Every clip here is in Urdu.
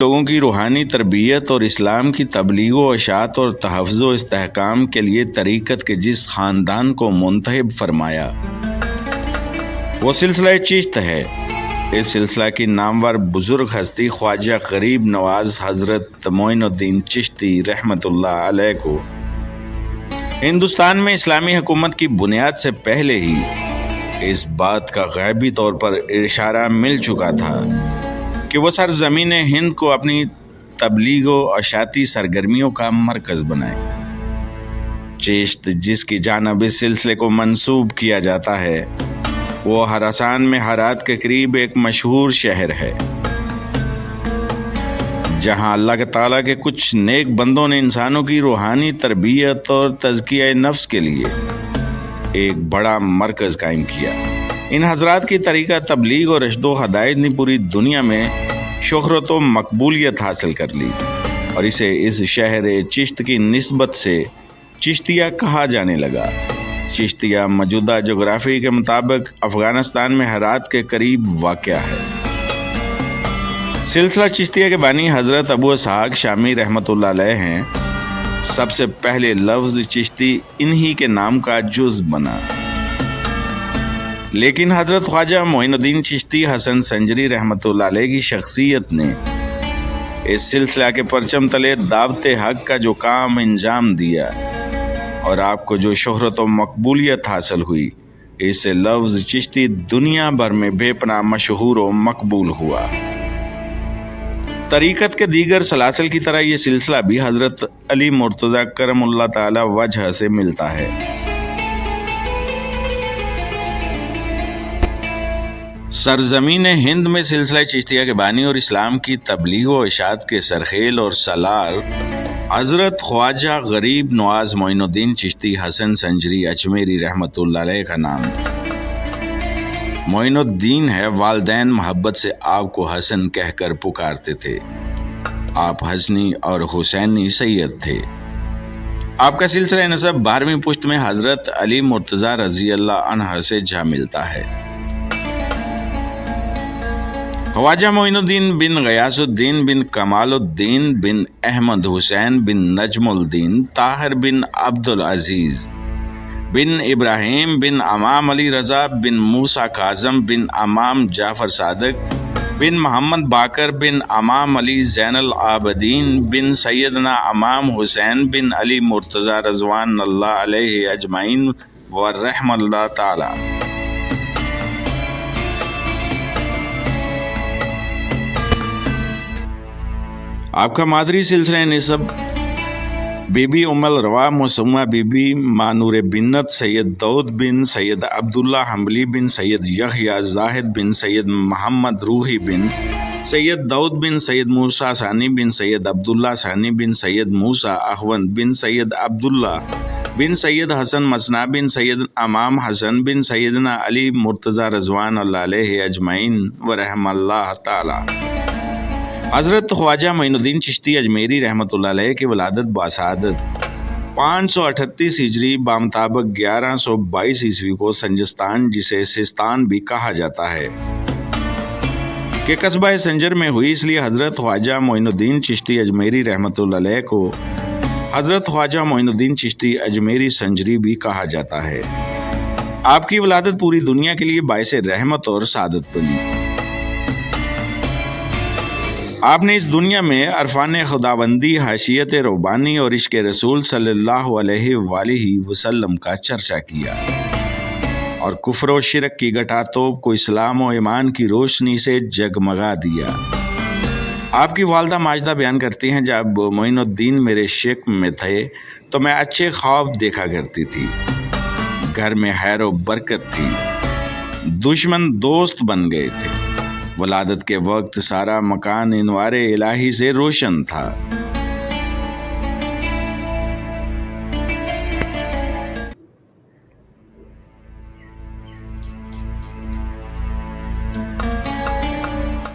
لوگوں کی روحانی تربیت اور اسلام کی تبلیغ و اشاعت اور تحفظ و استحکام کے لیے طریقت کے جس خاندان کو منتخب فرمایا وہ سلسلہ چشت ہے۔ اس سلسلہ کی نامور بزرگ ہستی خواجہ غریب نواز حضرت معین الدین چشتی رحمۃ اللہ علیہ کو ہندوستان میں اسلامی حکومت کی بنیاد سے پہلے ہی اس بات کا غیبی طور پر اشارہ مل چکا تھا کہ وہ سرزمین ہند کو اپنی تبلیغ و اشاعتی سرگرمیوں کا مرکز بنائے۔ چشت جس کی جانب اس سلسلے کو منسوب کیا جاتا ہے وہ خراسان میں ہرات کے قریب ایک مشہور شہر ہے، جہاں اللہ تعالیٰ کے کچھ نیک بندوں نے انسانوں کی روحانی تربیت اور تزکیہ نفس کے لیے ایک بڑا مرکز قائم کیا۔ ان حضرات کی طریقہ تبلیغ اور ارشاد و ہدایت نے پوری دنیا میں شہرت و مقبولیت حاصل کر لی اور اسے اس شہر چشت کی نسبت سے چشتیہ کہا جانے لگا۔ چشتیہ موجودہ جغرافی کے مطابق افغانستان میں ہرات کے قریب واقع ہے۔ سلسلہ چشتیہ کے بانی حضرت ابو اسحاق شامی رحمۃ اللہ علیہ ہیں۔ سب سے پہلے لفظ چشتی انہی کے نام کا جز بنا، لیکن حضرت خواجہ معین الدین چشتی حسن سنجری رحمۃ اللہ علیہ کی شخصیت نے اس سلسلہ کے پرچم تلے دعوت حق کا جو کام انجام دیا اور آپ کو جو شہرت و مقبولیت حاصل ہوئی، اس سے لفظ چشتی دنیا بھر میں بے پناہ مشہور و مقبول ہوا۔ طریقت کے دیگر سلاسل کی طرح یہ سلسلہ بھی حضرت علی مرتضیٰ کرم اللہ تعالی وجہ سے ملتا ہے۔ سرزمین ہند میں سلسلہ چشتیہ کے بانی اور اسلام کی تبلیغ و اشاعت کے سرخیل اور سالار حضرت خواجہ غریب نواز معین الدین چشتی حسن سنجری اجمیری رحمۃ اللہ علیہ کا نام معین الدین ہے۔ والدین محبت سے آپ کو حسن کہہ کر پکارتے تھے۔ آپ حسنی اور حسینی سید تھے۔ آپ کا سلسلہ نسب 12ویں پشت میں حضرت علی مرتضیٰ رضی اللہ عنہ سے جا ملتا ہے۔ خواجہ معین الدین بن غیاث الدین بن کمال الدین بن احمد حسین بن نجم الدین طاہر بن عبد العزیز بن ابراہیم بن امام علی رضا بن موسیٰ کاظم بن امام جعفر صادق بن محمد باقر بن امام علی زین العابدین بن سیدنا امام حسین بن علی مرتضیٰ رضوان اللہ علیہ اجمعین ورحم اللہ تعالی۔ آپ کا مادری سلسلہ نسب بی بی ام الروا مسمہ بی بی مانور بنت سید داؤد بن سید عبداللہ حنبلی بن سید یحییٰ زاہد بن سید محمد روحی بن سید داؤد بن سید موسیٰ ثانی بن سید عبداللہ ثانی بن سید موسیٰ اخوند بن سید عبداللہ بن سید حسن مثنیٰ بن سید امام حسن بن سیدنا علی مرتضیٰ رضوان اللہ علیہ اجمعین ورحم اللہ تعالی۔ حضرت خواجہ معین الدین چشتی اجمیری رحمۃ اللہ علیہ کی ولادت باسعادت 538 ہجری بامطابق 1122 عیسوی کو سنجستان، جسے سستان بھی کہا جاتا ہے، کہ قصبہ سنجر میں ہوئی، اس لیے حضرت خواجہ معین الدین چشتی اجمیری رحمۃ اللہ علیہ کو حضرت خواجہ معین الدین چشتی اجمیری سنجری بھی کہا جاتا ہے۔ آپ کی ولادت پوری دنیا کے لیے باعث رحمت اور سعادت بنی۔ آپ نے اس دنیا میں عرفان خداوندی، حیثیت ربانی اور عشق رسول صلی اللہ علیہ وآلہ وسلم کا چرچا کیا اور کفر و شرک کی گٹا توپ کو اسلام و ایمان کی روشنی سے جگمگا دیا۔ آپ کی والدہ ماجدہ بیان کرتی ہیں، جب معین الدین میرے شکم میں تھے تو میں اچھے خواب دیکھا کرتی تھی، گھر میں خیر و برکت تھی، دشمن دوست بن گئے تھے۔ ولادت کے وقت سارا مکان انوار الہی سے روشن تھا۔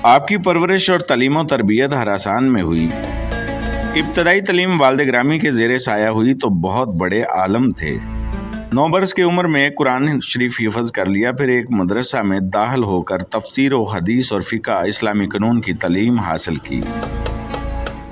آپ کی پرورش اور تعلیم و تربیت خراسان میں ہوئی۔ ابتدائی تعلیم والد گرامی کے زیر سایہ ہوئی تو بہت بڑے عالم تھے۔ 9 برس کی عمر میں قرآن شریف حفظ کر لیا، پھر ایک مدرسہ میں داخل ہو کر تفسیر و حدیث اور فقہ اسلامی قانون کی تعلیم حاصل کی۔